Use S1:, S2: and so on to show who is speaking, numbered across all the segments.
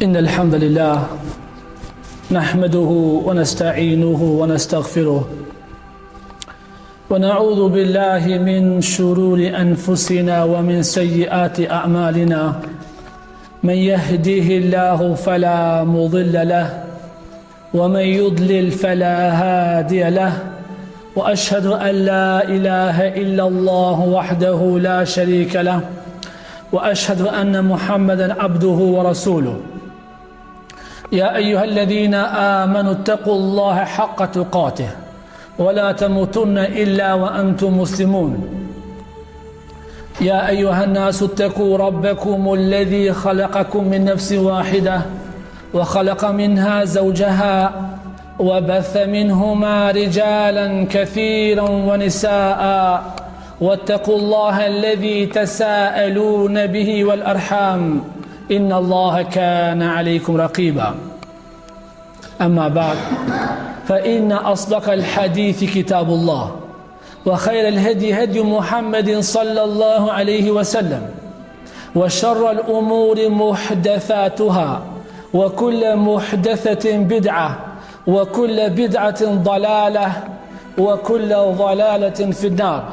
S1: إن الحمد لله نحمده ونستعينه ونستغفره ونعوذ بالله من شرور أنفسنا ومن سيئات أعمالنا من يهديه الله فلا مضل له ومن يضلل فلا هادي له وأشهد أن لا إله إلا الله وحده لا شريك له وأشهد أن محمدا عبده ورسوله يا أيها الذين آمنوا اتقوا الله حق تقاته ولا تموتن إلا وأنتم مسلمون يا أيها الناس اتقوا ربكم الذي خلقكم من نفس واحدة وخلق منها زوجها وبث منهما رجالا كثيرا ونساء واتقوا الله الذي تساءلون به والأرحام إن الله كان عليكم رقيبا أما بعد فإن أصدق الحديث كتاب الله وخير الهدي هدي محمد صلى الله عليه وسلم وشر الأمور محدثاتها وكل محدثة بدعة وكل بدعة ضلالة وكل ضلالة في النار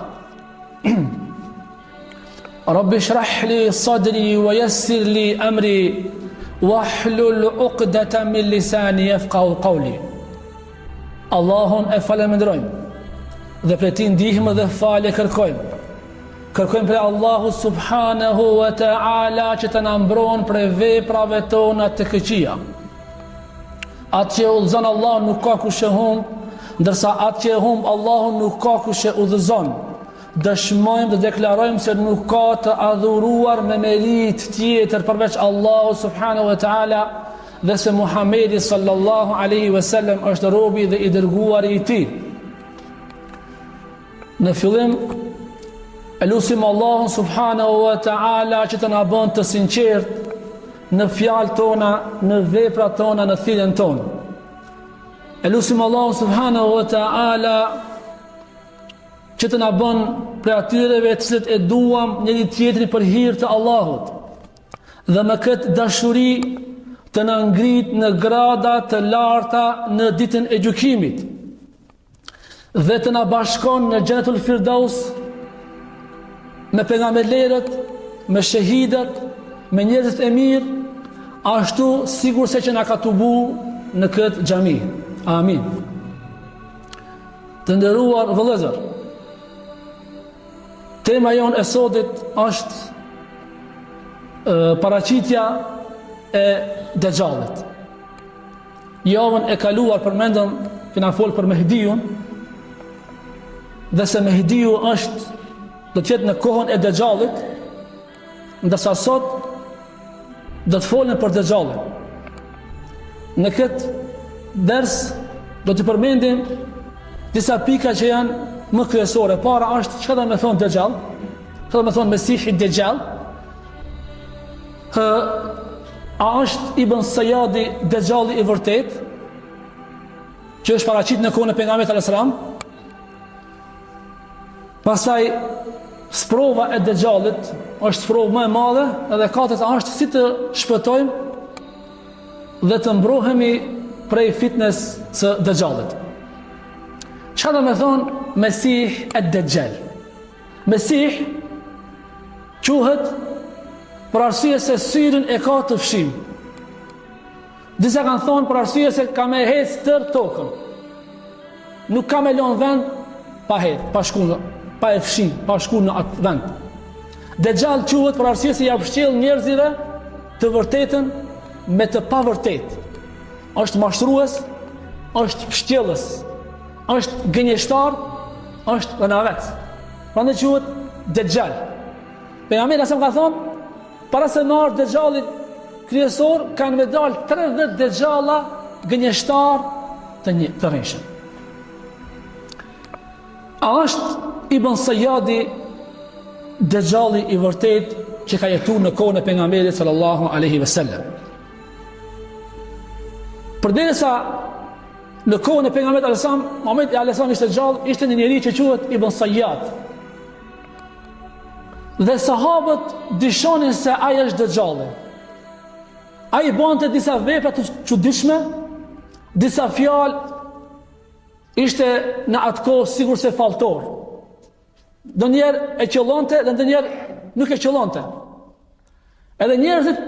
S1: رب اشرح لي صدري ويسر لي أمري واحلل عقدة من لساني يفقهوا قولي Allahun e falenderojmë dhe për ti ndihmë dhe falje kërkojmë. Kërkojmë për Allahu subhanahu wa ta'ala që të na mbron për veprave tona të këqija. Atë që udhëzon Allah nuk ka kush e humb, ndërsa atë që e humb Allahu nuk ka kush e udhëzon. Dëshmojmë dhe deklarojmë se nuk ka të adhuruar me merit tjetër përveç Allahu subhanahu wa ta'ala dhe se Muhamedi sallallahu alaihi wasallam është robi dhe i dërguari i tij. Në fillim e lutim Allahun subhanahu wa ta'ala që të na bën të sinqert në fjalët tona, në veprat tona, në thirrjen tonë. E lutim Allahun subhanahu wa ta'ala që të na bën për atyreve të cilët e duam njëri tjetrin për hir të Allahut dhe me këtë dashuri të na ngrit në grada të larta në ditën e gjykimit dhe të na bashkon në Xhenetul Firdaus me pejgamberët, me shahidët, me njerëzit e mirë, ashtu sigur se që na ka tubu në këtë xhami. Amin. Të nderuar vëllezër, tema jonë e sodit është paraqitja e Dejjalit. Javën e kaluar përmendëm kena fol për Mehdiun dhe se Mehdiu është do të jetë në kohën e Dejjalit, ndërsa sot do të folën për Dejjalin. Në këtë ders do të përmendim disa pika që janë më kryesore. Para është çka do të thonë Dejjal, çka do të thonë Mesihi Dejjal. A është Ibn Sajadi Dejjali i vërtet që është paraqit në kohën e pejgamberit alayhis salam? Pastaj sprova e Dejjalit është sprovë më e madhe edhe katërt është si të shpëtojmë dhe të mbrohemi prej fitnes së Dejjalit. Çfarë do të thonë Mesih ed-Dejjal? Mesih quhet për arsye se syrin e ka të fshim. Disa kanë thonë për arsye se ka me hec tër tokën. Nuk ka me lënë vend pa hec, pa shku, pa e fshim, pa shku në atë vend. Dejjal quhet për arsye se ja pështjell njerëzve të vërtetën me të pavërtetë. Është mashtrues, është pështjellës, është gënjeshtar, është rënavec. Prandaj quhet Dejjal. Pejgamberi sa ka thonë para se në ardhë Dejjalit kryesor, kanë me dalë 30 Dejjala gënjeshtar të rreshëm. A është Ibn Sajadi Dejjali i vërtet që ka jetu në kohën e pejgamberit sallallahu alaihi wasallam? Përderisa në kohën e pejgamberit alayhis salam, Muhamedi alayhis salam ishte gjallë, ishte një njeri që quhet Ibn Sajad. Dhe sahabët dishonin se ai është Dejjali. ai bonte disa vepra të çuditshme, disa fjalë, ishte në atë kohë sigur se falltor. Ndonjëherë e qëllonte dhe ndonjëherë nuk e qëllonte. Edhe njerëzit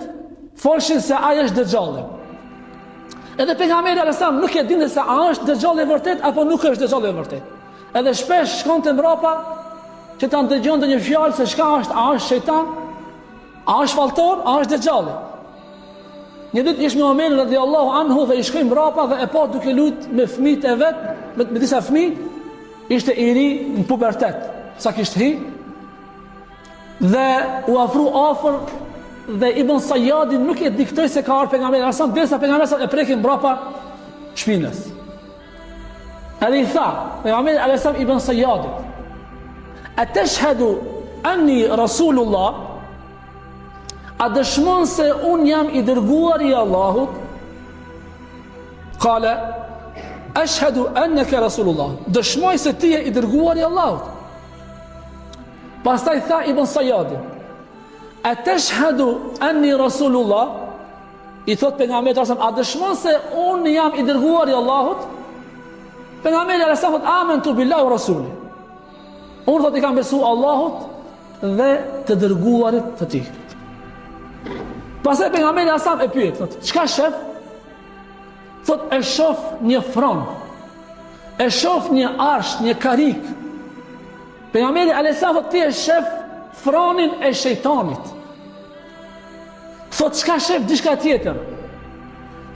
S1: folshin se ai është dëxhalli. Edhe pejgamberi alayhisalam nuk e dinte se a është dëxhalli i vërtet apo nuk është dëxhalli i vërtet. Edhe shpesh shkonte mbrapa që ta dëgjonte një fjalë se çka është, a është shejtan, a është falltor, a është dëxhalli. Një ditë ishte me Omer radhiyallahu anhu dhe i shkoi mbrapa dhe e pa duke luajtur me fëmijët e vet, me disa fëmijë, ishte i ri në pubertet, sa kishte hi. Dhe u afru afër dhe Ibn Sayyadi nuk e diktoi se ka ardhur pejgamberi alayhisalam, derisa pejgamberi e prekin mbrapa shpinës. Edhe i tha pejgamberi alayhisalam Ibn Sayyadi: "Atashhadu anni rasulullah?" A dëshmon se unë jam i dërguar i Allahut? Kale, ashhadu annaka rasulullah. Dëshmoj se ti je i dërguar i Allahut. Pastaj tha Ibn Sayyadi: a tashhadu anni rasulullah? I thot pejgamberi a dëshmon se unë jam i dërguar i Allahut? Pejgamberi thot amantu billahi wa rasuli. Unë thot i kam besu Allahut dhe të dërguarit të tij. Pastaj pejgamberi e pyet, thot, çka shef? Thot, e shoh një fron, e shoh një arsh, një karik. Pejgamberi thot, ti e shef fronin e shejtanit. Thot, çka shef? Diçka tjetër.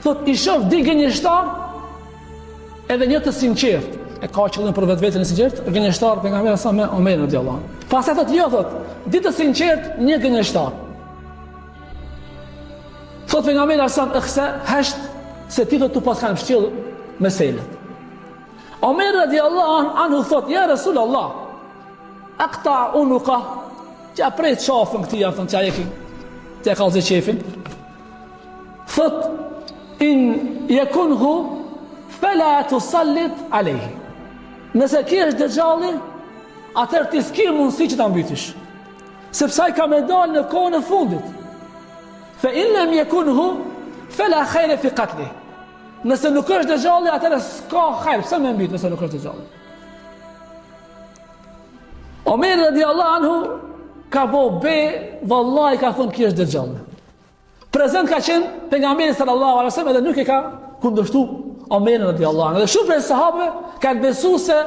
S1: Thot, i shoh di gënjeshtar edhe një të sinqert. E ka qëllim për vetveten e sinqert, gënjeshtar pejgamberi me Omerin radhiyallahu anhu. Pastaj thot, jo, thot, di të sinqert, një gënjeshtar. Thot pejgamberi ekse hesht se ti thot tu pas kanë fshtill meselet. Omer radhiyallahu anhu thot, ja Rasulullah, aqta unuqa, që prej qafën këti jaftën që ajekin, që e kalëzë qefin. Thot, in jekunhu, fela të sallit alehi. Nëse ki është dëgjalli, atër ti s'ki mundësi që ta mbytish. Sepse ai ka me dalë në kohën e fundit. Fe in lem jekunhu, fela khejre fi katli. Nëse nuk është dëgjalli, atër s'ka khejre. Pse me mbyt nëse nuk është dëgjalli? Omer radhiyallahu anhu ka bo be, vallahi ka thonë ki është dëgjalli. Prezent ka qenë pejgamberi sallallahu alaihi wasallam edhe nuk e ka kundërshtu Omerin radhiyallahu anhu. Dhe shumë prej sahabëve kanë besuar se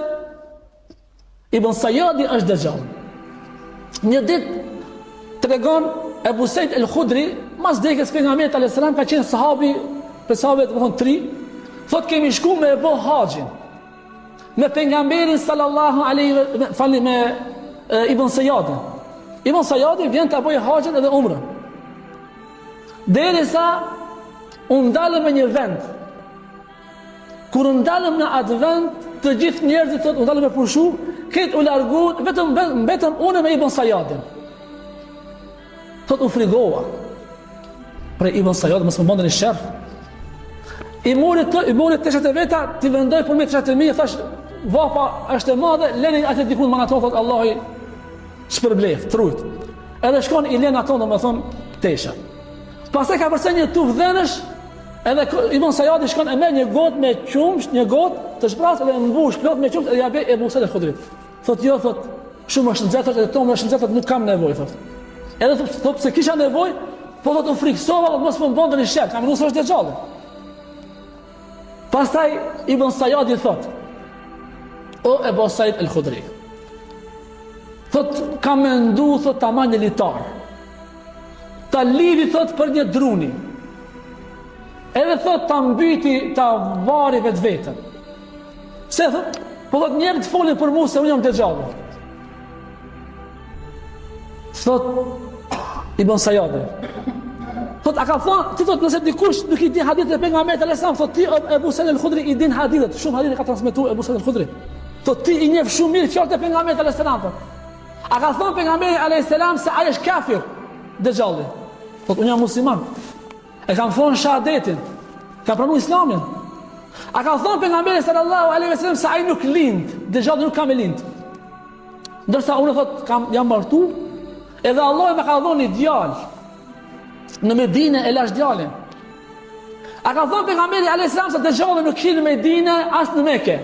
S1: Ibn Sayyadi është dëgjalli. Një ditë tregon Ebu Sejt el-Khudri, mas dekës pejgamberit alayhis salam ka qenë sahabi, për sahabët do thonë 3, thot kemi shku me e bo haxhin. Me pejgamberin sallallahu alaihi falni me Ibn Sayyadi. Ibn Sayyadi vjen të bëjë haxhin edhe umrën. Derisa unë dalëm në një vend. Kur unë dalëm në atë vend, të gjithë njerëzit thotë unë dalëm me pushu, këtë u largun, vetëm mbetëm unë me Ibn Sayyadin. Thotë u frigova. Prej Ibn Sayyadin, mësë më bëndën i shërë. I mori të shet e veta, t'i vendoj për me të shet e mi, thash, vapa është e madhe, leni atë dikun më nga tonë, thotë Allahi shpërblef, trujt. Edhe shkon i len ato, do më thonë, tesha. Pastaj ka përse një tuf dhenësh, edhe Ibn Sayyadi shkon e merr një gotë me qumsh, një gotë të shprasë edhe mbush plot me qumsh edhe ja be Ebu Sejt el-Khudrit. Thot jo, thot, shumë është nxehtë edhe tomë është nxehtë, nuk kam nevojë, thot. Edhe thot se kisha nevojë, po thot u friksova, mos më bëndën i shek, kam nusë është dëgjallë. Pastaj Ibn Sayyadi thot, o Ebu Sejt el-Khudri, thot kam mendu, thot tamam një litar. Ta lidhi thot për një druni. Edhe thot ta mbyti, ta vari vetë vetën. Se thot, po thot njerë të folin për mu se unë jam dëgjallë. Thot Ibn Sayyadi. Thot a ka thonë, ti thot nëse dikush nuk i din hadithet e pejgamberit alayhis salam, thot ti Ebu Sejt el-Khudri i din hadithet, shumë hadithe ka transmetuar Ebu Sejt el-Khudri. Thot ti i njeh shumë mirë fjalët e pejgamberit alayhis salam. A ka thonë pejgamberi alayhis salam se ai është kafir, dëgjalli. Thot unë jam musliman. E kam thonë shahadetin, kam pranu islamin. A ka thonë pejgamberi sallallahu alaihi wasallam se ai nuk lind, dëgjalli nuk ka me lind. Ndërsa unë thot jam martu, edhe Allah më ka dhënë një djalë. Në Medinë e lash djalin. A ka thonë pejgamberi alayhis salam se Dejjalli nuk hyn në Medinë as në Mekë.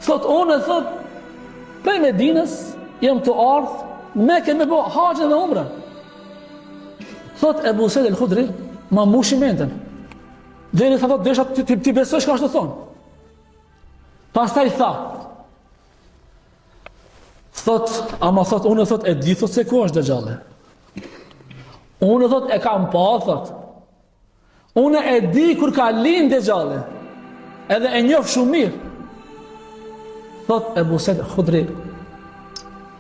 S1: Thot unë thot prej Medinës jam të ardh në Mekë me bë haxhin dhe umrën. Thot Ebu Said al-Khudri, ma mushi mendën. Deri thot desha ti besosh ka ashtu thon. Pastaj tha. Thot, ama thot unë thot e di thot se ku është Dejjalli. Unë thot e kam pa thot. Unë e di kur ka lind Dejjalli. Edhe e njoh shumë mirë. Thot Ebu Said al-Khudri,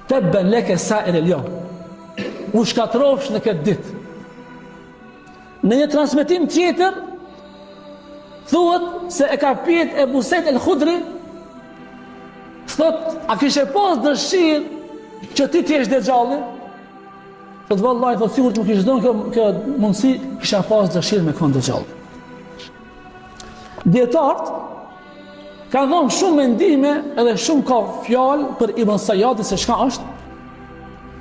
S1: tabban laka sa'ir al-yawm. U shkatrofsh në këtë ditë. Në një transmetim tjetër thuhet se e ka pyet Ebu Said al-Khudri, thot, a kishe pas dëshirë që ti t'jesh Dejjalli? Thot vallahi, thot sigurt nuk kishe dhënë kjo mundësi, kisha pas dëshirë me kon Dejjalli. Dietarët kanë dhënë shumë mendime edhe shumë ka fjalë për Ibn Sayyadi se çka është.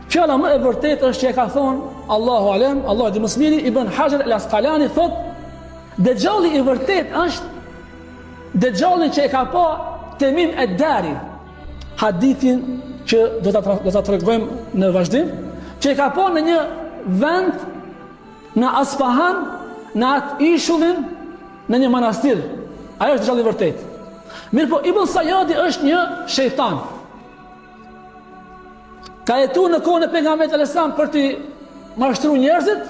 S1: Fjala më e vërtetë është që e ka thonë Allahu alem, Allah di më së miri, Ibn Hajar al-Asqalani thot, Dejjalli i vërtet është Dejjalli që e ka pa Temim ad-Dari, hadithin që do ta tregojmë në vazhdim, që e ka pa në një vend në Asfahan, në atë ishullin, në një manastir. Ajo është Dejjalli i vërtet. Mirë po, Ibn Sayyadi është një shejtan. Ka jetu në kohën e pejgamberit alayhis salam për t'i mashtruar njerëzit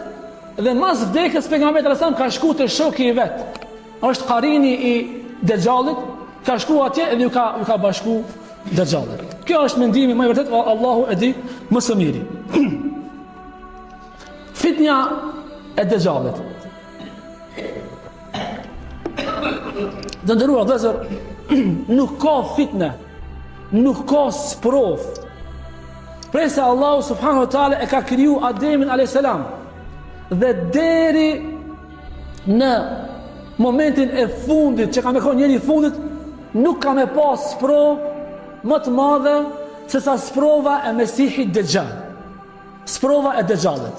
S1: dhe mas vdekjes pejgamberit alayhis salam ka shku te shoku i vet. Është qarini i Dejjallit, ka shku atje dhe ju ka bashku Dejjallit. Kjo është mendimi më i vërtet, Allahu e di më së miri. Fitnja e Dejjallit. Të nderuar vëllezër, nuk ka fitne, nuk ka sprov. Prej se Allahu subhanahu wa taala e ka kriju Ademin alayhis salam dhe deri në momentin e fundit që ka me konë njeri i fundit nuk ka me pas sprov më të madhe se sa sprova e Mesihit Dejjal, sprova e Dejjallit.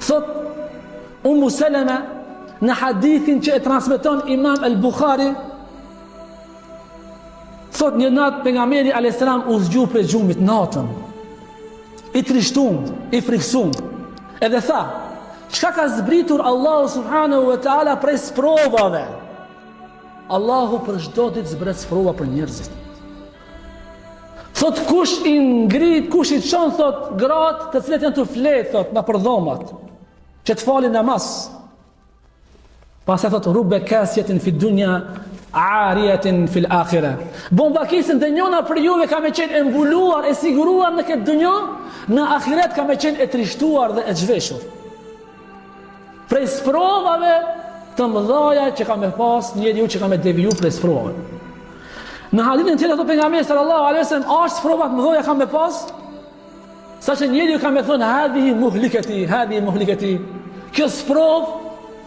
S1: Thot Ummu Salama në hadithin që e transmeton Imam al-Bukhari, thot një natë pejgamberi alayhis salam u zgju prej gjumit natën, i trishtuar, i friksuar, edhe tha, çka ka zbritur Allahu subhanahu wa taala prej sprovave? Allahu për çdo ditë zbret sprova për njerëzit. Thot kush i ngrit, kush i çon, thot gratë të cilat janë të fletë, thot në përdhomat, që të falin namaz. Pastaj thot rubbe kasjetin fi dunya ariyatin fil akhirah. Bombakisën të njëna për juve ka me qenë e mbuluar, e siguruar në këtë dunjë, në ahiret ka me qenë e trishtuar dhe e zhveshur. Prej sprovave të mëdhaja që ka me pas njeriu që ka me deviju prej sprovave. Në hadithin tjetër thotë pejgamberi sallallahu alaihi wasallam, as sprova të mëdha ka me pas, saqë njeriu ka me thonë hadhihi muhlikati. Kjo sprov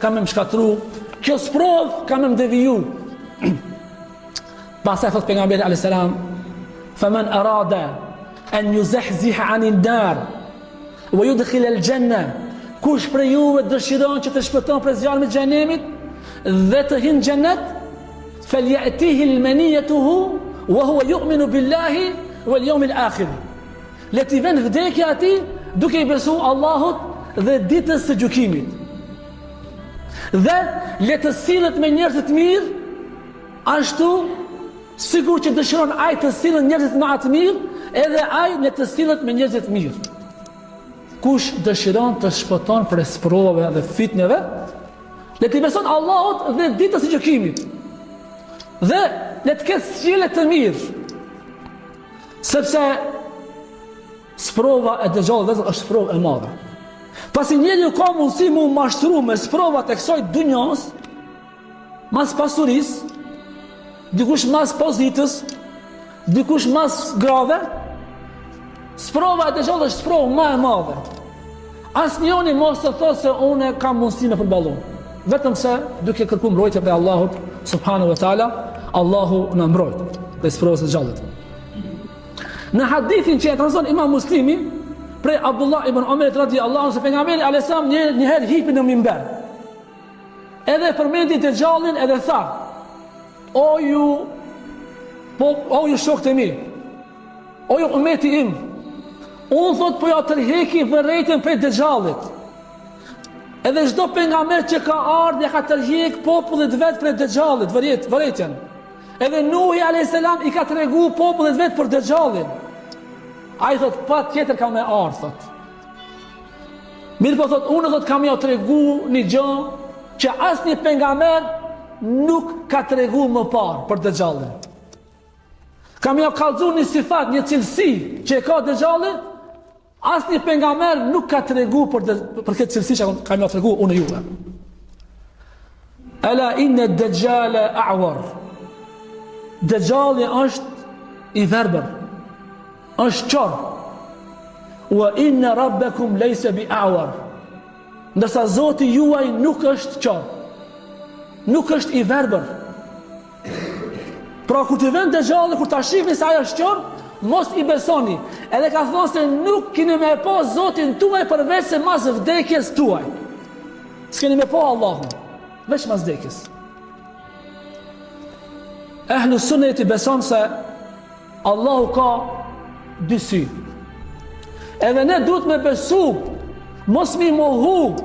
S1: ka me mshkatru, kjo sprov ka me deviju. Pastaj thot pejgamberi alayhis salam, faman arada an yuzahzih 'anil nar wa yudkhil al-janna, kush prej juve dëshiron që të shpëton prej zjarmit të xhenemit dhe të hyjë në xhenet, falyatihi al-maniyatuhu wa huwa yu'minu billahi wal yawmil akhir. Le t'i vjen vdekja atij duke i besuar Allahut dhe ditës së gjykimit. Dhe le të sillet me njerëz të mirë, ashtu sigur që dëshiron ai të sillet njerëz më të mirë, edhe ai le të sillet me njerëz të mirë. Kush dëshiron të shpëton prej sprovave dhe fitneve, le të beson Allahut dhe ditës së gjykimit. Dhe le të ketë sjellje të mirë. Sepse sprova e Dejjallit është sprovë e madhe. Pasi njeriu ka mundësi mu mashtru me sprovat e kësaj dunjos, mas pasurisë, dikush mas pozitës, dikush mas grave, sprova e Dejjallit është sprovë më e madhe. Asnjëri mos të thotë se unë kam mundësi me përballon. Vetëm se duke kërkuar mbrojtje prej Allahut subhanahu wa taala, Allahu na mbrojt prej sprovës së Dejjallit. Në hadithin që e transmeton Imam Muslimi prej Abdullah ibn Omerit radhiyallahu anhu se pejgamberi alayhis salam njëherë hipi në minber. Edhe përmendi Dejjalin edhe tha: O ju shokët e mi, o ju ummeti im, unë thot po ja tërheki vërejtën prej Dejjalit. Edhe çdo pejgamber që ka ardhur ja ka tërheq popullit vet prej Dejjalit, vërejtën. Edhe Nuhi alayhis salam i ka tregu popullit vet për Dejjalin. Ai thot pa tjetër ka me ardhur thot. Mirë po thot unë thot kam ja tregu një gjë që asnjë pejgamber nuk ka tregu më parë për Dejjalin. Kam ja kallëzu një sifat, një cilësi që e ka Dejjalli, asnjë pejgamber nuk ka tregu për këtë cilësi që kam ja tregu unë juve. Ala inna Dejjala a'war. Dejjalli është i verbër, është qor. Wa inna rabbakum laysa bi'awar. Ndërsa Zoti juaj nuk është qor, nuk është i verbër. Pra kur të vend Dejjalli, kur ta shihni se ai është qor, mos i besoni. Edhe ka thonë se nuk keni me pa Zotin tuaj përveç se mas vdekjes tuaj. S'keni me pa Allahun, veç mas vdekjes. Ehlu sunneti beson se Allahu ka dy sy. Edhe ne duhet me besu, mos mi mohu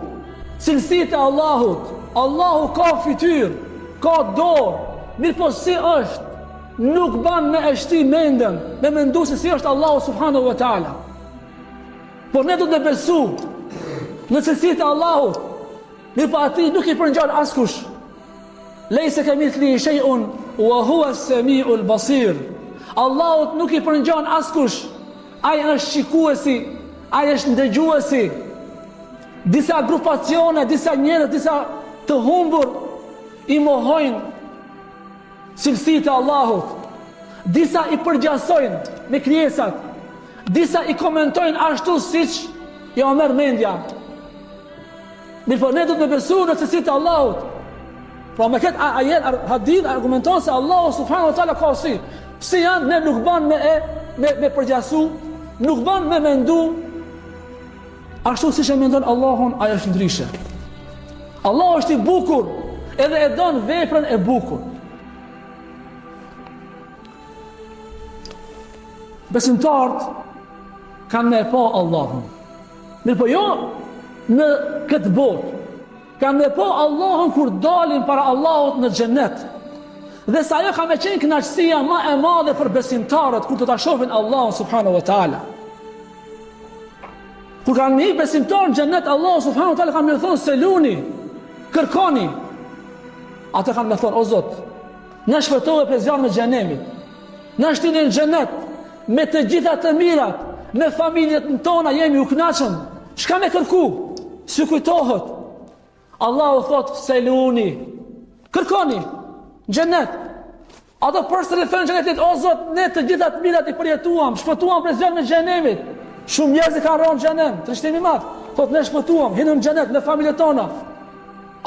S1: cilësitë e Allahut. Allahu ka fytyrë, ka dorë, mirë po si është, nuk ban me eshti mendën, me mendu se si është Allahu subhanahu wa ta'ala. Por ne duhet me besu në cilësitë e Allahut, mirë po ati nuk i përngjan askush. Lejse kamithlihi shay'un wa huwa as-sami'ul basir. Allahut nuk i përngjan askush. Ai është shikuesi, ai është ndëgjuesi. Disa grupacione, disa njerëz, disa të humbur i mohojnë cilësitë e Allahut. Disa i përgjasojnë me krijesat. Disa i komentojnë ashtu siç ja merr mendja. Mirë, ne duhet të besojmë në cilësitë e Allahut. Pra me këtë ajet, hadith argumenton se Allahu subhanahu wa ta'ala ka sy. Si janë, ne nuk ban me përgjasu, nuk ban me mendu, ashtu si që mendon Allahun, ajo është ndryshe. Allah është i bukur, edhe e don veprën e bukur. Besimtarët kanë me pa Allahun. Mirë po jo në këtë botë. Kanë me po Allahun kur dalin para Allahut në xhenet. Dhe sa ajo ka me qenë kënaqësia ma e madhe për besimtarët kur të ta shohin Allahun subhanahu wa ta'ala. Kur kanë një besimtar në xhenet, Allahu subhanahu wa ta'ala ka me thonë seluni, kërkoni. Ata kanë me thonë, o Zot, na shpëtove për zjarrin e xhenemit. Na shtini në xhenet me të gjitha të mirat, me familjet tona jemi u kënaqur. Çka me kërku? Si kujtohet? Allahu thot seluni, kërkoni xhenet. Ata përsëri thonë xhenetit, o Zot, ne të gjitha të mirat i përjetuam, shpëtuam për zjarrin e xhenemit. Shumë njerëz kanë rënë në xhenem, trishtimi i madh. Thot ne shpëtuam, hinëm në xhenet me familjet tona.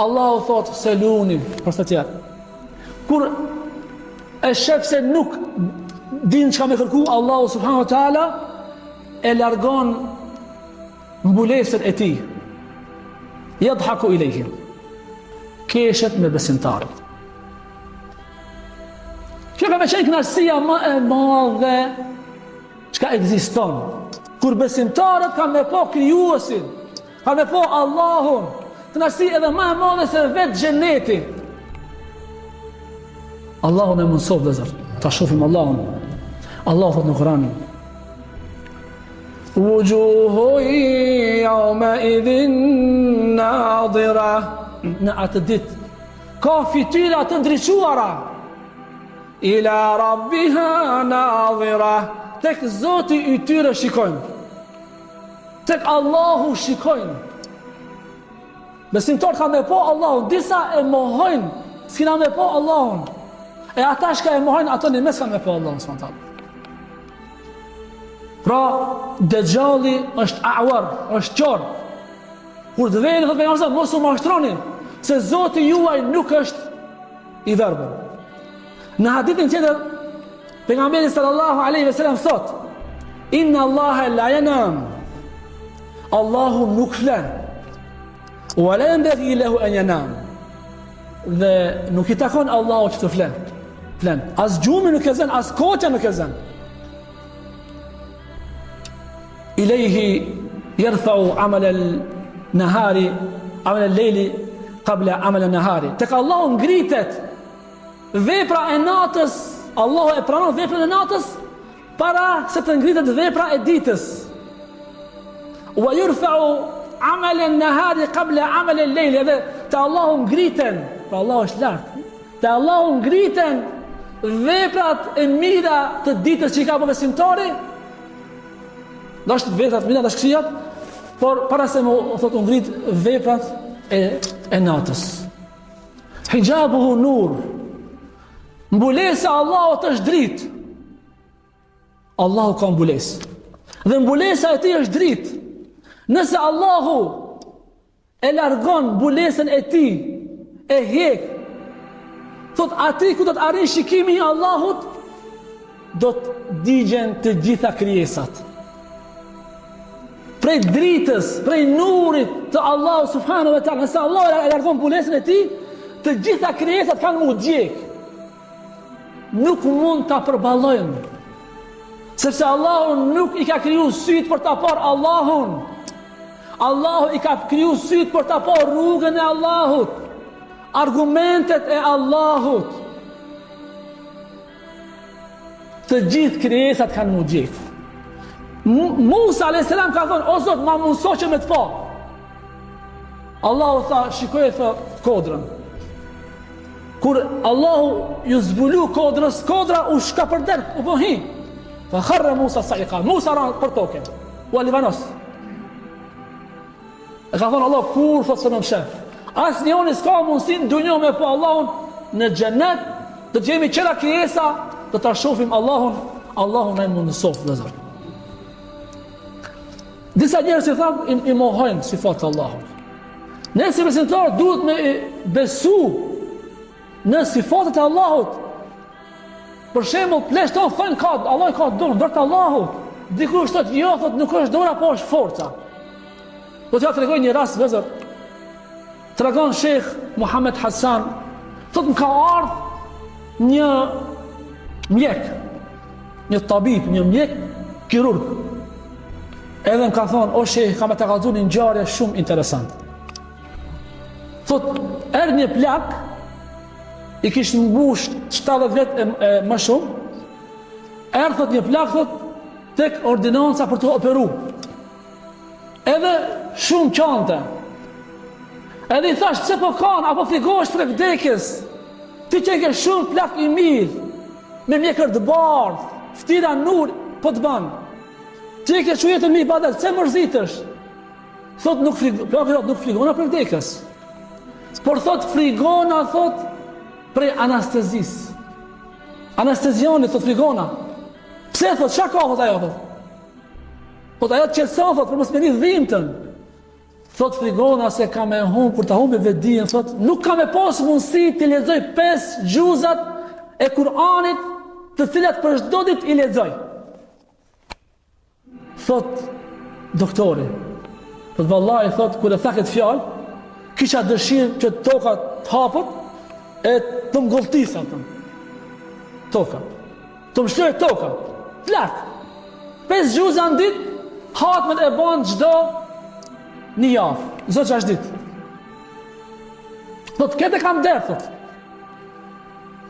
S1: Allahu thot seluni, për të tjerë. Kur e shef se nuk din çka me kërku, Allahu subhanahu wa taala e largon mbulesën e tij. Yadhaku ilayhim. Keshet me besimtarët. Kjo ka me qenë kënaqësia më e madhe çka ekziston. Kur besimtarët kanë me po krijuesin, kanë me po Allahun, kënaqësi edhe më e madhe se vetë xheneti. Allahu na mëson vëllazër, ta shohim Allahun. Allahu thot në Kur'an: Wujuhu yawma idhin nadira. Në atë ditë ka fytyra të ndriçuara. Ila rabbiha nadira. Tek Zoti i tyre shikojnë. Tek Allahu shikojnë. Besimtarët kanë me po Allahun, disa e mohojnë, s'kina me po Allahun. E ata shka e mohojnë, ato në mes kanë me po Allahun, s'ma talë. Pra, Dejjalli është a'war, është qorë. Kur të vejnë, thot pejgamberi, mos u mashtroni, se Zoti juaj nuk është i verbër. Në hadithin tjetër, pejgamberi sallallahu alaihi wasallam thot: Inna Allaha la yanam Allahu nuk flen. Wala yanbaghi lahu an yanam. Dhe nuk I takon Allahu që të flen. As gjumi nuk e zën, as koqa nuk e zën. Ilayhi yarfa'u amal al-nahari, amal al-layli qabla amal an-nahari. Tek Allahu ngritet vepra e natës, Allahu e pranon veprën e natës para se të ngritet vepra e ditës. Wa yurfa'u amal an-nahari qabla amal al-layli. Dhe te Allahu ngriten, pra Allahu është lart. Te Allahu ngriten veprat e mira të ditës që I ka bërë besimtari. Dashtë veprat mira, dashtë këqijat, por para se më thotë ngrit veprat e natës. Hijabuhu nur. Mbulesa Allahut është dritë. Allahu ka mbulesë. Dhe mbulesa e tij është dritë. Nëse Allahu e largon mbulesën e tij, e hjek, thot aty ku do të arrijë shikimi I Allahut, do të digjen të gjitha krijesat. Prej dritës, prej nurit të Allahu subhanahu wa ta'ala, nëse Allahu e largon mbulesën e tij, të gjitha krijesat kanë mu djeg. Nuk mund ta përballojnë. Sepse Allahu nuk I ka kriju syt për ta parë Allahun. Allahu I ka kriju syt për ta parë rrugën e Allahut, argumentet e Allahut. Të gjithë krijesat kanë mu djeg. Musa a.s. ka thonë, o Zot, ma mundso që me të pa. Allahu tha, shikoj e tha kodrën. Kur Allahu ju zbulu kodrës, kodra u shka për derë, u po hi. Fa kharra Musa sa'iqa. Musa ra për toke. U a Livanos. E ka thonë Allah, kur thotë se më mshef. As njoni s'ka mundësin dunjo me po Allahun në xhenet, të gjemi qëra krijesa, të ta shohim Allahun e mundësof dhe zërë. Disa njerëz I thamë I mohojnë sifat të Allahut. Ne si besimtar duhet me besu në sifatet e Allahut. Për shembull, pleshton thënë ka Allah ka dorë, dorë të Allahut. Dikush thotë jo, thotë nuk është dora, po është forca. Do t'ja tregoj një rast vëzër. Tregon Sheikh Muhammad Hasan, thotë më ka ardhur një mjek, një tabib, një mjek kirurg. Edhe më ka thonë, o Sheikh, ka me të kallëzu një ngjarje shumë interesant. Thot, erdhi një plak, I kishtë mbush 70 vjet e më shumë, erdhi thot një plak, thot, tek ordinanca për të operu. Edhe shumë qante. Edhe I thash, pse po kanë, apo frigohesh për vdekjes? Ti që ke shumë plak I mirë, me mjekër të bardhë, ftira nur, po të banë. Ti ke që jetën me ibadet, se mërzitësh? Thot nuk frigona për vdekjes. Por thot frigona, thot, prej anestezis. Anestezioni, thot frigona. Pse, thot, qa ka, thot ajo, thot? Thot ajo të qelson, thot, për mos me një dhimëtën. Thot frigona se ka me humë, kur ta humbi vedien, thot, nuk ka me pas mundësi të lexoj 5 gjuzat e Kur'anit, të cilat për çdo ditë I lexoj. Thot doktori, thot vallahi, thot, kur e tha këtë fjalë, kisha dëshirë që toka të hapët e të mgolltisa toka. Të mshloj toka. Flak. 5 gjuza në ditë, hatmet e banë çdo një javë, zot 6 ditë. Thot, këtë kam derë, thot.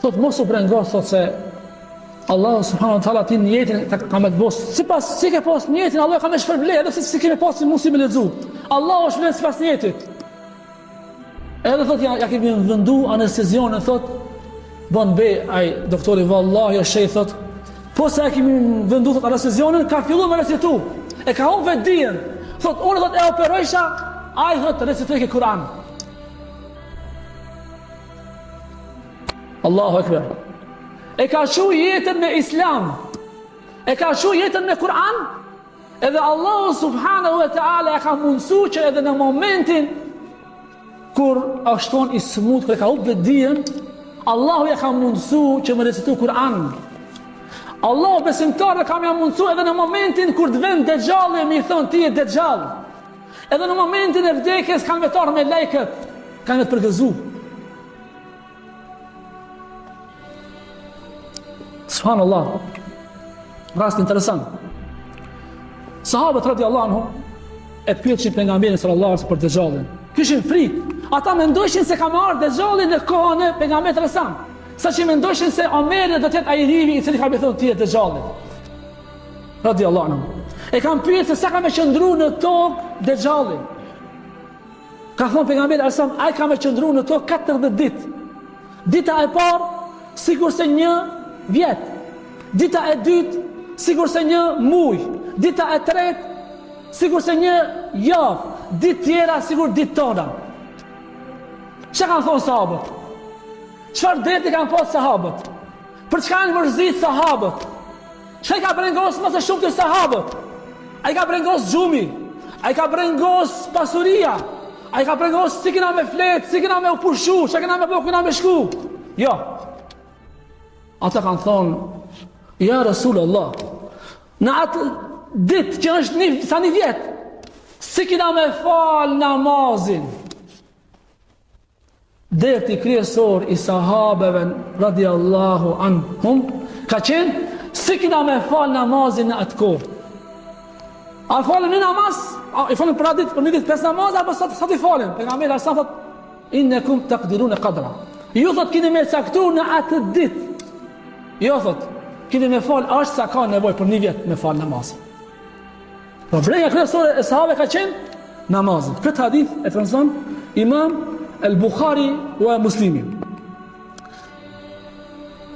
S1: Thot, mos u brengos, thot, se Allah subhanahu wa ta'ala ti njetin ka me të bos. Sipas si ke pas njetin, Allah ka me shpërblej, edhe si kemi pas si mundësi me lexu. Allah është vlen sipas njetit. Edhe thot, ja kemi vëndu anestezionin, thot, bon be, ai doktori, vallahi, o shej, thot, po se ja kemi vëndu, thot, anestezionin, ka fillu me recitu. E ka humbë vetdijen. Thot, unë, thot, e operojsha, ai, thot, recitoj ke Kur'an. Allahu Ekber. E ka shu jetën me Islam, e ka shu jetën me Kur'an, edhe Allahu subhanahu wa ta'ala e ka mundësu që edhe në momentin kur ashton I smut, kër e ka humbë vetdijen, Allahu e ka mundësu që me recitu Kur'an. Allahu besimtar e ka mja mundësu edhe në momentin kur të vend Dejjalli me I thonë ti e Dejjall. Edhe në momentin e vdekjes kanë vetar me lejket, kanë me të përgëzu. Subhanallah, rast interesant. Sahabët radiallahu anhum e pyetën pejgamberin sallallahu alaihi wasallam për Dejjalin. Kishin frikë. Ata mendojshin se ka marrë Dejjalin në kohën e pejgamberit sallallahu alaihi wasallam. Saqë mendojshin se Omeri do të jetë ai rivi i cili ka thënë ti je Dejjalli. Radiallahu anhu. E kanë pyetur se sa ka më qëndruar në tokë Dejjalli. Ka thonë pejgamberi sallallahu alaihi wasallam, ai ka më qëndruar në tokë 40 ditë. Dita e parë sikur se 1 vjet. Dita e dytë sikur se 1 muaj. Dita e tretë sikur se 1 javë. Ditë tjera sikur ditë tona. Çka kanë thonë sahabët? Çfarë drejti kanë pas sahabët? Për çka kanë mërzit sahabët? Çka ka brengos më së shumti sahabët? Ai ka brengos xhumi, ai ka brengos pasuria, ai ka brengos si kena me flet, si kena me u pushu, çka kena me bëu, kena me shku. Jo. Ata kanë thonë, ja Rasulullah, në atë ditë që është sa një vjet, si kena me fal namazin. Derti kryesor i sahabeve radiallahu anhum ka qenë si kina me fal namazin në atë kohë. A falem një namaz, i falem për atë ditë, për një ditë 5 namaz, apo sa t'i falem? Pejgamberi sa thot, innekum taqdirun qadra. Ju thot keni me caktuar në atë ditë. Jo thot, keni me fal ashtu sa ka nevojë për një vjet me fal namazin. Problemi kryesor e sahabeve ka qenë namazin. Këtë hadith e transmeton Imam El-Bukhari wa Muslimi.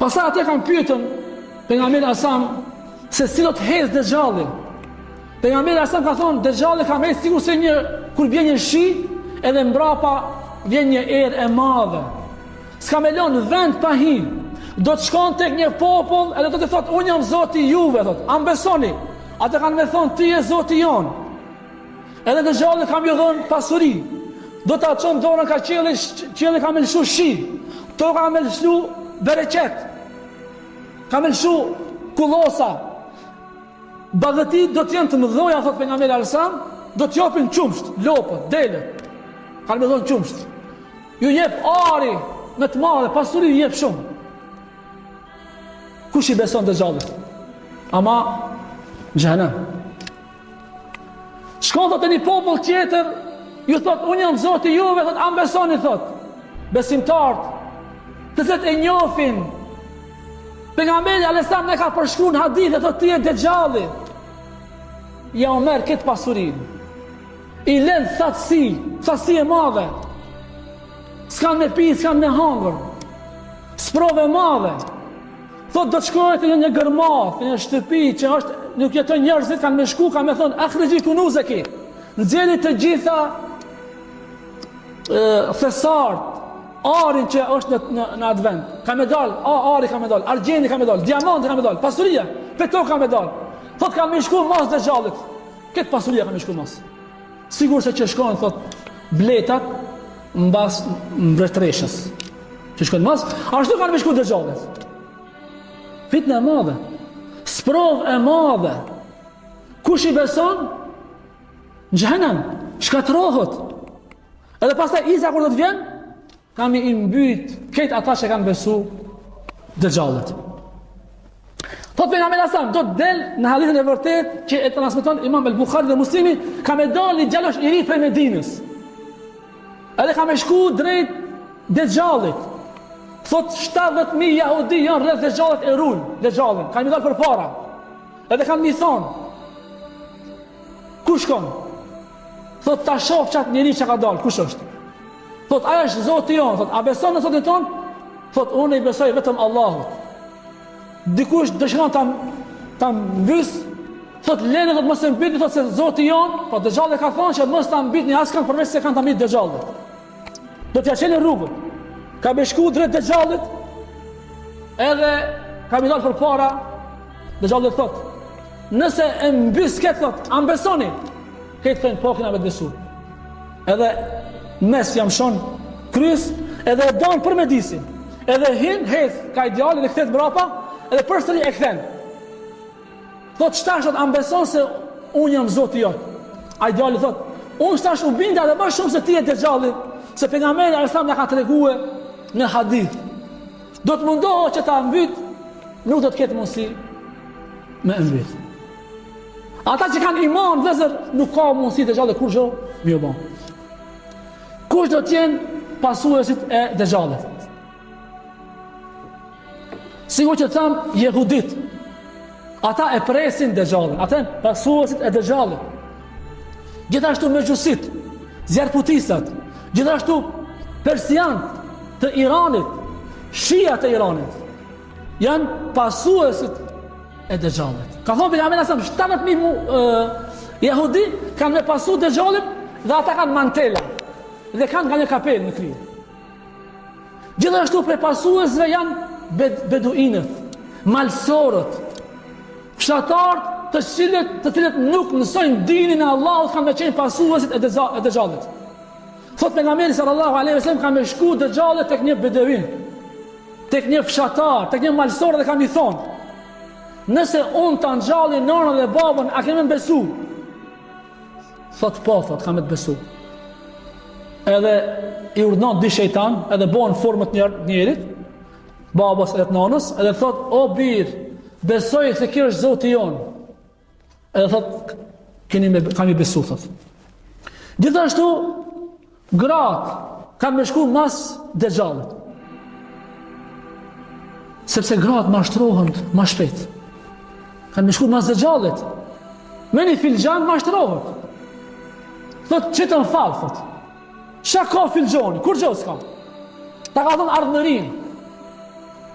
S1: Pastaj ata kanë pyetën pejgamberin asam se si do të hes Dejjalli. Pejgamberi asam ka thonë Dejjalli ka hes sikur se kur vjen një shi, edhe mbrapa vjen një erë e madhe. S'ka me lënë vend pa hi. Do të shkon tek një popull, edhe do të thotë unë jam Zoti juve, thotë. A besoni? Ata kanë me thonë ti je Zoti jon. Edhe Dejjalli ka më dhënë pasuri. Do të aqon dorën ka qielli ka me lëshu shi, to ka me lëshu bereqet, ka me lëshu kullosa. Bagëtit do t'jenë të mëdhoja, thot pejgamberi alsam, do t'jopin qumsht, lopët, delët, ka me thonë qumsht. Ju jep ari me të madhe, pasuri ju jep shumë. Kush i beson Dejjallit? Ama, xhenem. Shkon thot e një popull tjetër, ju thot, unë jam Zoti juve, thot, am besoni, thot, besimtartë, të thot e njofin. Pejgamberi alesam ne ka përshkruar në hadith, e thot, ti je Dejjalli. Ja u merr këtë pasurinë. I lën thatësi e madhe. S'kan me pi, s'kan me hangër. Sprove madhe. Thot, do të shkojë në një gërmath, në një shtëpi që është, nuk jeton njerëzit, kanë me shku, kanë me thonë, akhriji kunuzeki. Nxjeni të gjitha thesart, arin që është në atë vend, ka me dal, ari ka me dal, argjendi ka me dal, diamanti ka me dal, pasuria, peto ka me dal. Thot ka me shku mas Dejjallit. Këtë pasuria ka me shku mas. Sigur se që shkojnë, thot, bletat mbas mbretëreshës. Që shkojnë mas, ashtu ka me shku Dejjallit. Fitnë e madhe, sprov e madhe. Kush i beson? Në xhenem, shkatrohet. Edhe pastaj Isa kur do të vjen, kam i mbyt këtë ata që kanë besu Dejjallit. Thot pejgamberi asam, do të del në hadithin e vërtet që e transmeton Imam El-Bukhari dhe Muslimi, ka me dalë një djalosh i ri prej Medinës. Edhe ka me shku drejt Dejjallit. Thot 70.000 jahudi janë rreth Dejjallit e rull, Dejjallin, kanë mi dalë për para. Edhe kanë mi thonë, ku shkon? Thot ta shoh çat njeri që ka dalë, kush është? Thot ajo është Zoti jon, thot a beson në Zotin ton? Thot unë i besoj vetëm Allahut. Dikush dëshiron ta mbys, thot lene thot mos e mbytni, thot se Zoti jon, po Dejjalli ka thonë që mos ta mbytni askën përveç se kanë ta mbyt Dejjallit. Do t'ja çeni rrugën. Ka me shku drejt Dejjallit, edhe ka mi dalë për para, Dejjallit thot, nëse e mbys këtë thot, a besoni? Këtë thënë po kena me të besu. Edhe mes jam shon krys, edhe e donë për me disin. Edhe hin, heth, ka idealin e këthet mrapa, edhe përsëri e këthen. Thot, qëta shot, a beson se unë jam Zoti jot. A ideali thot, unë tash u binda dhe më shumë se ti e Dejjalli, se pejgamberi alayhis salam na ka treguar në hadith. Do të mundohet që ta mbyt, nuk do të ketë mundësi me mbyt. Ata që kanë iman, vëzër, nuk ka mundësi Dejjalli kur gjo, mi u bon. Kush do t'jenë pasuesit e Dejjallit? Sigur që thamë jehudit, ata e presin Dejjallin, ata e pasuesit e Dejjallit. Gjithashtu mexhusit, zjarputisat, gjithashtu persianët të Iranit, shia të Iranit, janë pasuesit e Dejjallit. Ka thonë pejgamberi sa 70.000 jehudi kanë me pasu Dejjallin dhe ata kanë mantela dhe kanë nga një kapel në krye. Gjithashtu prej pasuesve janë beduinët, malsorët, fshatarët të cilët nuk mësojnë dinin e Allahut kanë me qenë pasuesit e Dejjallit. Thot pejgamberi sallallahu alaihi wasallam ka me shku Dejjallit tek një bedevin, tek një fshatar, tek një malsor dhe kam i thonë: nëse unë të ngjalli nënën dhe babën, a kemi besu? Thot po, thot, kam e të besu. Edhe i urdhnon dy shejtan, edhe bën formët njerit, babës edhe të nënës, edhe thot: o birë, besoj se kjo është Zoti jonë. Edhe thot: kam i besu, thot. Gjithashtu, gratë kanë me shku mas Dejjallit, sepse gratë mashtrohen ma shpejt. Kanë me shku mas Dejjallit, me një filxhan mashtrohen. Thot: qëtën falë, thot. Qa ka filxhoni? Kur gjo s'ka? Ta ka thonë ardhënërin.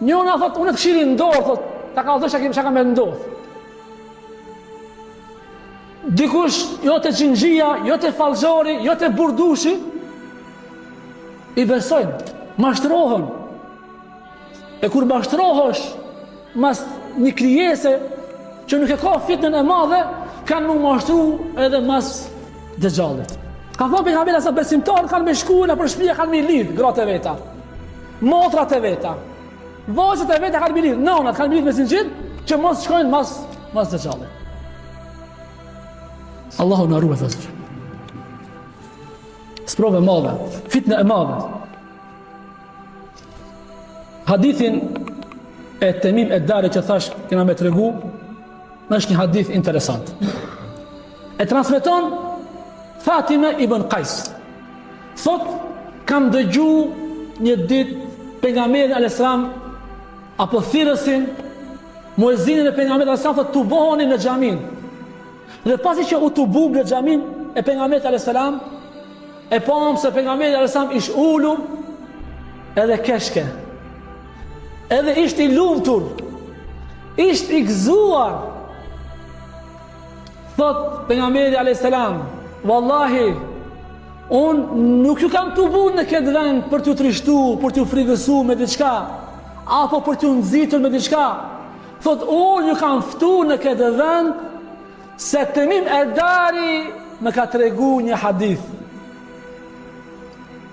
S1: Njona thot: unë të këshirin ndorë, thot. Ta ka thonë që ka me ndodhë. Dikush, jo të gjingjia, jo të falxhori, jo të burdushi, i besojnë, mashtrohen. E kur mashtrohesh mas një krijese që nuk e ka fitnën e madhe, kanë mu mashtru edhe mas Dejjallit. Ka thonë pejgamberi sa besimtarët kanë me shku në për shtëpi, kanë me lidh gratë e veta, motrat e veta, vajzat e veta kanë me lidh, nënat kanë me lidh me zinxhir që mos shkojnë mas Dejjallit. Allahu na ruaj vëllezër. Sprove e madhe, fitnë e madhe. Hadithin e Temim e Dari që thash kena me tregu, është një hadith interesant. E transmeton Fatima ibn Qais. Thot: kam dëgju një ditë pejgamberin alayhis salam apo thirrësin muezinin e pejgamberit alayhis salam, thot: tu bohoni në xhamin. Dhe pasi që u të bub në xhamin e pejgamberit alayhis salam, e pam se pejgamberi alayhis salam ish ulur edhe keshke, edhe ishte i lumtur, ishte i gëzuar. Thot pejgamberi alayhis salam: wallahi, unë nuk ju kam të bu në këtë vend për t'ju trishtu, për t'ju frigësu me diçka, apo për t'ju nxitur me diçka. Thot: unë ju kam ftu në këtë vend se Temim e Dari me ka tregu një hadith.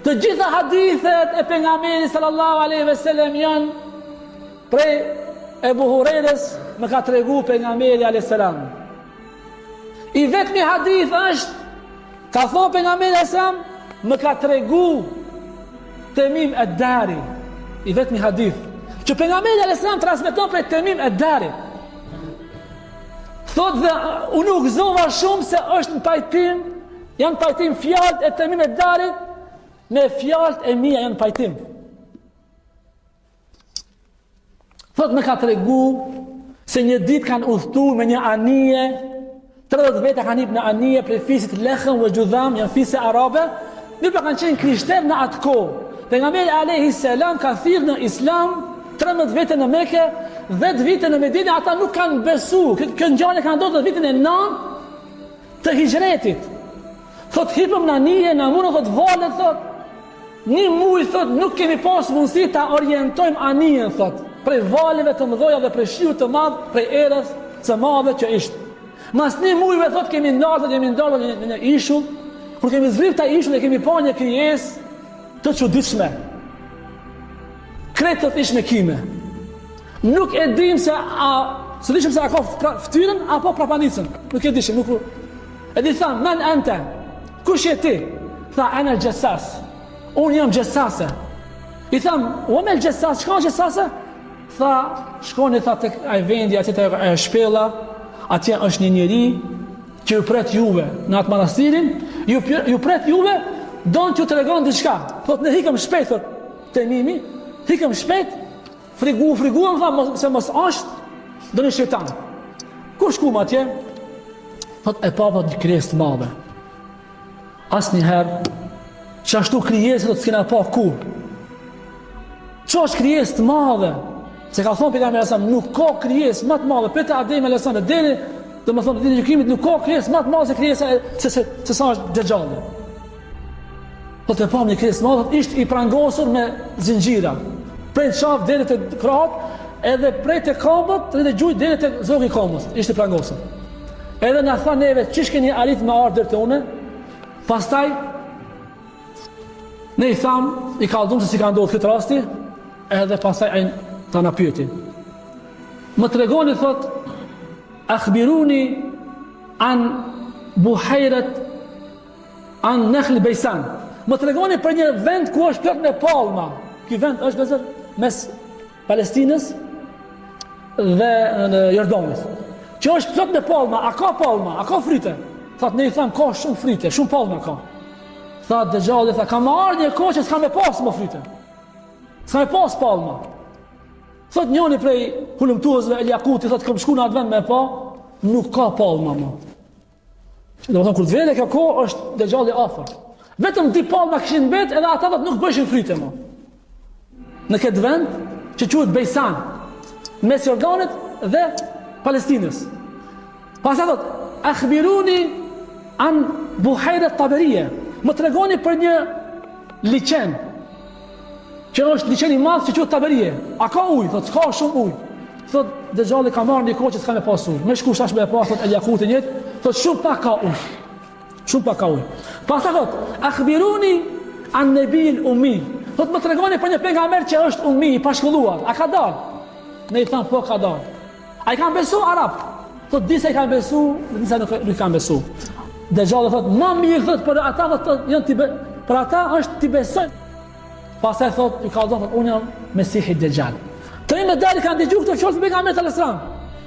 S1: Të gjitha hadithet e pejgamberit sallallahu alaihi wasallam janë prej Ebu Hurajres, me ka tregu pejgamberi alayhis salam. I vetmi hadith është, ka thonë pejgamberi alayhis salam, me ka tregu Temim e Dari. I vetmi hadith që pejgamberi alayhis salam transmeton prej Temim e Dari. Thot: dhe unë u gëzova shumë se është në pajtim, janë pajtim fjalët e Temim e Darit me fjalët e mia, janë pajtim. Thot: me ka tregu se një ditë kanë udhëtuar me një anije, 30 veta kanë hip në anije prej fisit Lekhem vë Gjudham, janë fise arabe, një për kanë qenë krishterë në atë kohë. Pejgamberi alayhis salam ka thirrë në Islam 13 vete në Mekë, 10 vite në Medinë, ata nuk kanë besu. Kjo ngjarje ka ndodhur në vitin e 9 të hijretit. Thot: hipëm në anije, na mundë, thot, valet, thot, një muj, thot, nuk kemi pas mundësi ta orientojmë anijen, thot, prej valeve të mëdhoja dhe prej shiut të madh, prej erës së madhe që ishte. Mas një mujve, thot, kemi ndarë në ishull, kur kemi zbrit ta ishull e kemi pa një krijesë të çuditshme. Kretët ish me kime. Nuk e dim se së dishim se a ka ftyrën apo prapanicën. Nuk e dishim, nuk. E di tham: men ente? kush je ti? Tha, ana al-jassas. Unë jam gjessase. I tham, o me al-jassas, çka gjessase? Tha, shkoni tha tek ai vendi, atje tek shpella, atje është një njeri që ju pret juve në atë manastirin, ju pret juve, don t'ju tregon diçka. Thot, ne hikëm shpejt, thot, te mimi, hikëm shpejt, friguam, tha, se mos është do një shejtan. Ku shkum atje? Thot, e papa një krijesë të madhe. Asnjëherë që ashtu krijesë do të s'kena pa kur. Që është krijesë të madhe? Se ka thonë pejgamberi sa nuk ka krijesë më të madhe pete Ademi alayhis salam deri, domethënë ditën e gjykimit nuk ka krijesë më të madhe se krijesa se sa është Dejjalli. Po të pamë një krijesë të madhe, ishte i prangosur me zinxhira. Prej çaf deri te krahët, edhe prej te këmbët deri te gjujt deri te zogu i këmbës. Ishte i prangosur. Edhe na tha neve, çish keni arrit me ardhur te unë? Pastaj ne i tham, i kallëzum se si ka ndodhur këtë rasti, edhe pastaj ai ta na pyeti. Më tregoni, thot, akhbiruni an buhajrat an Nakhl Bejsan. Më tregoni për një vend ku është plot me palma. Ky vend është vëzër mes Palestinës dhe Jordanit. Që është plot me palma, a ka palma, a ka frite? Thot, ne i tham, ka shumë frite, shumë palma ka. Thot Dejjalli, tha, ka më ardhur një kohë që s'ka me pas më frite. S'ka me pas palma. Thot njëri prej hulumtuesve El Yakuti, thot, kam shku në atë vend me pa, nuk ka palma më. Domethënë kur të vjen kjo kohë është Dejjalli afër. Vetëm di palma kishin mbet, edhe ata thot nuk bëshin frite më. Në këtë vend që quhet Bejsan, mes Jordanit dhe Palestinës. Pastaj thot, akhbiruni an Buhajrat Tabariya. Më tregoni për një liçen që është liçeni i madh që quhet Tabariya. A ka ujë? Thot, ka shumë ujë. Thot, Dejjalli ka marrë një kohë që s'ka me pas ujë. Me shkush tash me pas, thot El Yakuti njëjtë, thot shumë pak ka ujë. Shumë pak ka ujë. Pastaj thot, akhbiruni an Nabil Ummi. Thot, më tregoni për një pejgamber që është ummi, i pashkolluar. A ka dalë? Ne i tham, po ka dalë. A i kanë besu arab? Thot, disa i kanë besu, disa nuk kanë besu. Dejjalli thot, ma mirë thot për ata, thot, për ata është t'i besojnë. Pastaj thot, i ka dhënë, unë jam Mesihi Dejjal. Të me dalë kanë dëgjuar këtë fjalë pejgamberit sallallahu alajhi wasallam.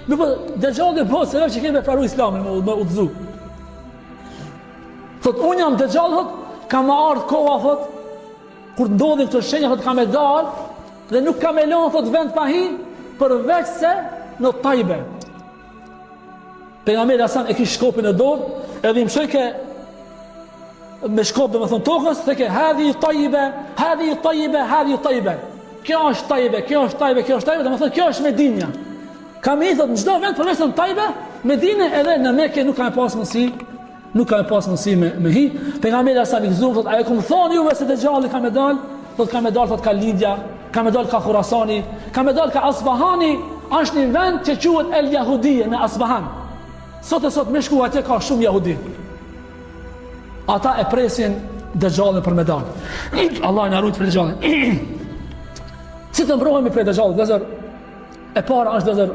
S1: Nuk po Dejjalli po se që kemi pranuar Islamin, më udhëzu. Thot, unë jam Dejjal, thot, kam ardhur koha, thot, kur ndodhin këto shenja, thot, kam e dalë dhe nuk kam e lënë, thot, vend pa hi, përveç se në Tajbe. Pejgamberi sallallahu alajhi wasallam e kishte shkopin e dorë, edhe i mësoi ke me shkop dhe me thonë tokës, theke, hadhi tajbe, hadhi tajbe, hadhi tajbe. Kjo është tajbe, kjo është tajbe, kjo është tajbe, dhe me thonë, kjo është Medinja. Kam i thot, në gjdo vend përvesën tajbe, Medine edhe në Mekë nuk ka me pas mundësi me hi. Pejgamberi sa i gëzuar, thot, a e kumë thonë juve se Dejjalli ka me dalë? Thot, ka me dalë, thot, ka Lidja, ka me dalë ka Khurasani, ka me dalë ka Asbahani, është një vend që quhet El Yahudije në Asbahan. Sot e sot me shku atje ka shumë Yahudi. Ata e presin Dejjallin për me dalë. Allah në arrujt për Dejjallin. Si të mbrohemi për Dejjallin, vëzër, e para është vëzër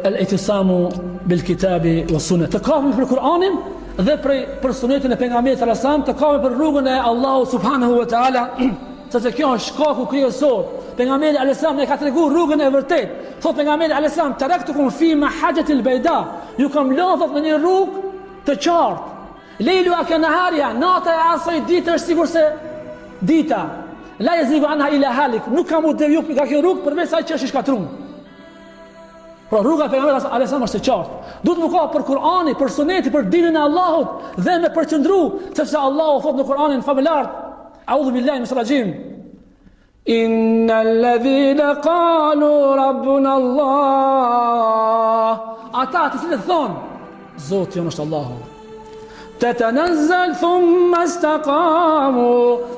S1: el-itisamu bil kitabi wa sunnah. Të kapemi për Kur'anin dhe për sunetin e pejgamberit sallallahu alajhi wasallam, të kapemi për rrugën e Allahu subhanahu wa taala, sepse kjo është shkaku kryesor. Pejgamberi alayhis salam ne ka treguar rrugën e vërtet. Thot pejgamberi alayhis salam, taraktukum fi mahajjatil bayda. Ju kam lënë në një rrugë të qartë. Leilu ka naharia, nata e asaj ditë është sikur se dita. La yazigu anha ila halik. Nuk kam u deviju nga kjo rrugë përveç asaj që është i shkatruar. Pra rruga e pejgamberit alayhis salam është e qartë. Duhet më ka për Kur'ani, për sunetin, për dinën e Allahut dhe me përqendru, sepse Allahu thot në Kur'anin famulart, a'udhu billahi minash rajim. Innal ladhina qalu rabbuna Allah. Ata të cilët thonë Zoti jonë është Allahu. Tatanazzal thumma istaqamu.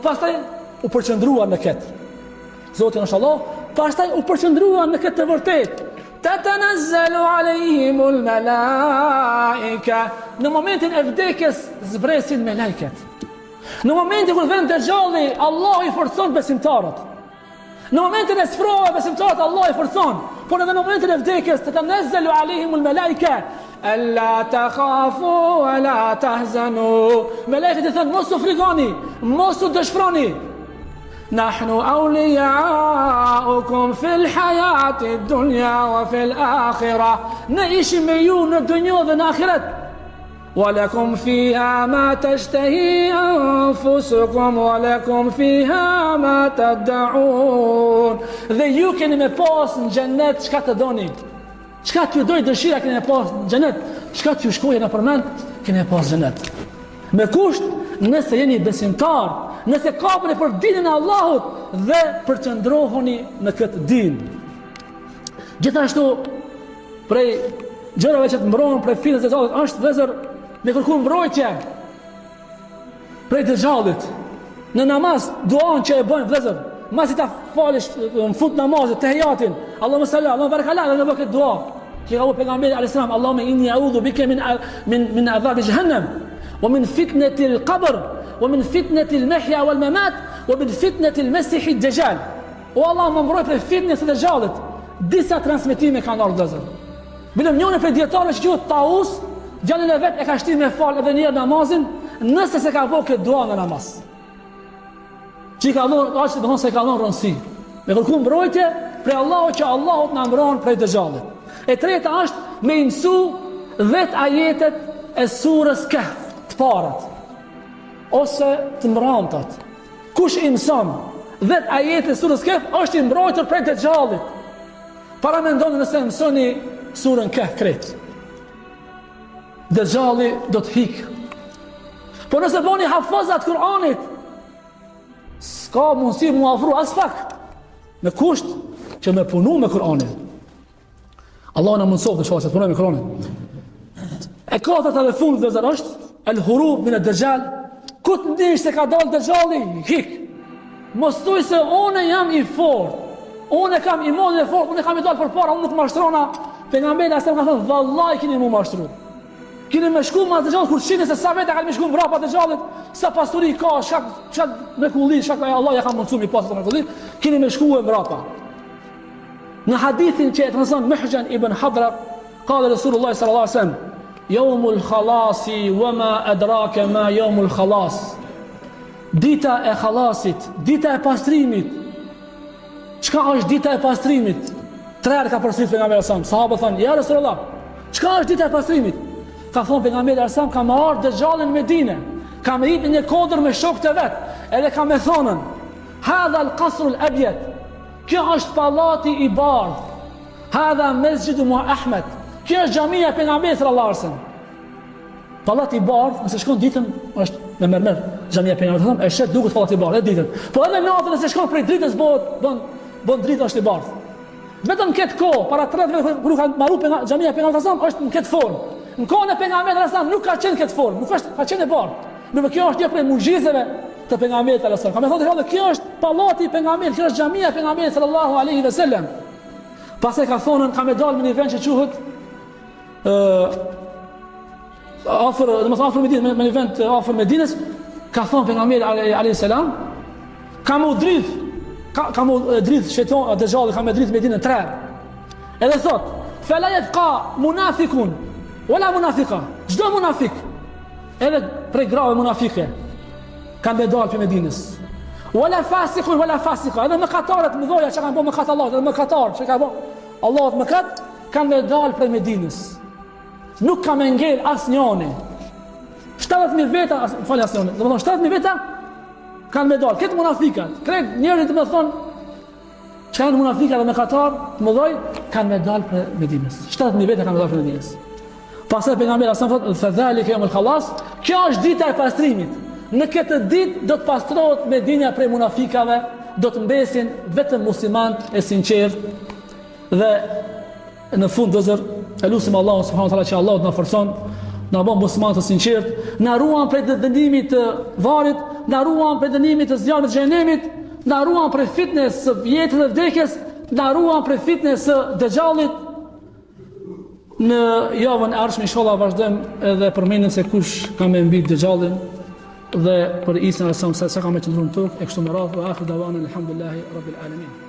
S1: Pastaj u përqendruan në këtë. Zoti jonë është Allah, pastaj u përqendruan në këtë të vërtetë. Tatanazzalu alayhimul malaika. Në momentin e vdekjes zbresin melekët. Në momentin kur vjen Dejjalli, Allah i forcon besimtarët. Në momentin e sprova besimtarët Allah i forcon. Por edhe në momentin e vdekjes tatanazzalu alayhimul malaika. alla takhafu wa la tahzanu. Melekët i thënë mos u frikoni, mos u dëshpëroni. Nahnu awliyaukum fil hayati dunya wa fil akhirah. Ne ishim me ju në dunjë dhe në ahiret. ولكم فيها ما تشتهي أنفسكم ولكم فيها ما تدعون. Dhe ju keni me pas në xhenet çka të doni. Çka t'ju doj dëshira keni me pas në xhenet. Çka t'ju shkojë në përmend keni me pas në xhenet. Me kusht nëse jeni besimtar, nëse kapeni për dinën e Allahut dhe përqendroheni në këtë din. Gjithashtu prej gjërave që të mbrohen prej fitës së Zot është vëzër me kërku mbrojtje prej dëxhallit. Në namaz, duan që e bëjnë vëllezër, masi ta falësh në fund namazit tehiyatin, Allahumma salli, Allahumma barik ala, dhe bëhet dua. Që ka pejgamberi alayhis salam, Allahumma inni a'udhu bika min adhab jahannam, wa min fitnati al-qabr, wa min fitnati al-mahya wal-mamat, wa min fitnati al-masih ad-dajjal. O Allah, më mbroj prej fitnes së dëxhallit. Disa transmetime kanë ardhur vëllezër. Bilëm njëri prej dietarëve që quhet Taus, djalin e vet e ka shtyr me fal edhe një herë namazin, nëse se ka bëu këtë dua në namaz. Që ka dhënë, ashtu do të thonë se ka dhënë rëndësi. Me kërku mbrojtje prej Allahut që Allahut na mbron prej dëxhallit. E treta është me mësu 10 ajetet e surës Kahf, të parat ose të mbrëmtat. Kush i mëson 10 ajetet e surës Kahf është i mbrojtur prej dëxhallit. Para mendoni nëse mësoni surën Kahf krejt. Dëxhalli do të hik. Po nëse bëni hafazat Kur'anit, s'ka mundësi mu afru as pak. Me kusht që me punu me Kur'anin. Allah në mundësof të shohë që të punoj me Kur'anin. E katërta dhe fund dhe zërë është el hurub min e dëxhal. Këtë ndish se ka dalë dëxhalli, hik. Mos thuj se une jam i fort, une kam imanin e fort, une kam i dalë për para, unë nuk mashtrona. Pejgamberi asem ka thënë, vallaj kini mu mashtru. Kini me shku ma dëxhallit, kur shini se sa vete ka me shku mbrapa dëxhallit, sa pasuri ka, shak me kulli, shak Allah ja ka mundësu mi pasë të me kulli, kini me shku e mbrapa. Në hadithin që e të nëzën Mihjan ibn Hadra, ka dhe Rasulullah sallallahu alaihi wasallam, Jomul khalasi, wama adrake ma jomul khalas. Dita e khalasit, dita e pastrimit. Çka është dita e pastrimit? 3 herë ka përsërit pejgamberi sallallahu alaihi wasallam. Sahabët thanë, ja Rasulullah, çka është dita e pastrimit? Ka thonë pejgamberi sallallahu alaihi wasallam, ka më ardhur dëxhallin në Medinë, ka më hipë një kodër me shokët e vet, edhe ka më thonën, hadha al-qasr al-abyad. Kjo është pallati i bardhë. Hadha masjidu Ahmed. Kjo është xhamia e pejgamberit sallallahu alaihi wasallam. Pallati i bardhë, nëse shkon ditën, është me mermer. Xhamia e pejgamberit sallallahu alaihi wasallam, është shet duket pallati i bardhë ditën. Po edhe natën nëse shkon prej dritës bën dritë është i bardhë. Vetëm këtë kohë, para 30 vite kur ka marrë xhamia e pejgamberit sallallahu alaihi wasallam, është në këtë formë. Në kohën e pejgamberit sallallahu alaihi wasallam nuk ka qenë këtë formë, nuk është ka qenë e bardhë. Në kjo është një prej mucizave të pejgamberit sallallahu alaihi wasallam. Ka më thonë kjo është pallati i pejgamberit, kjo është xhamia e pejgamberit sallallahu alaihi wasallam. Pastaj ka thonë ka më dalë në një vend që quhet afër, domethënë afër Medinës, në një vend afër Medinës, ka thonë pejgamberi alaihi salam, ka më dridh shejtani dëxhalli, ka më dridh Medinën 3. Edhe thot, fala yabqa munafiqun wala munafiqa. Çdo munafik, edhe prej grave munafike, kanë dalë për Medinës. Wala fasiqun wala fasiqa. Edhe mëkatarët mëdhoja që kanë bërë mëkat Allahut, edhe mëkatar që kanë bërë Allahut mëkat, kanë dalë për Medinës. Nuk ka më ngel asnjëri. 70.000 veta, falë asnjëri. Domethënë 70.000 veta kanë më dalë. Këtë munafikat, krejt njerëzit më thonë që janë munafika dhe mëkatar mëdhoj kanë më dalë për Medinës. 70.000 veta kanë dalë për Medinës. Pastaj pejgamberi sa thotë fadhalika yawm al-khalas, kjo është dita e pastrimit. Në këtë ditë do të pastrohet Medina prej munafikave, do të mbesin vetëm muslimanë e sinqertë. Dhe në fund dozër e lutim Allahun subhanahu wa taala që Allahu na forcon, na bën muslimanë të sinqertë, na ruan prej dënimit të varrit, na ruan prej dënimit të zjarrit të xhenemit, na ruan prej fitnes së jetës dhe vdekjes, na ruan prej fitnes së dëxhallit. Në javën e ardhshme inshallah vazhdojmë edhe përmendim se kush ka më mbi dëxhallin dhe për Isa sa ka më qëndruar në tokë e kështu me radhë. Wa akhiru dawana alhamdulillahi rabbil alamin.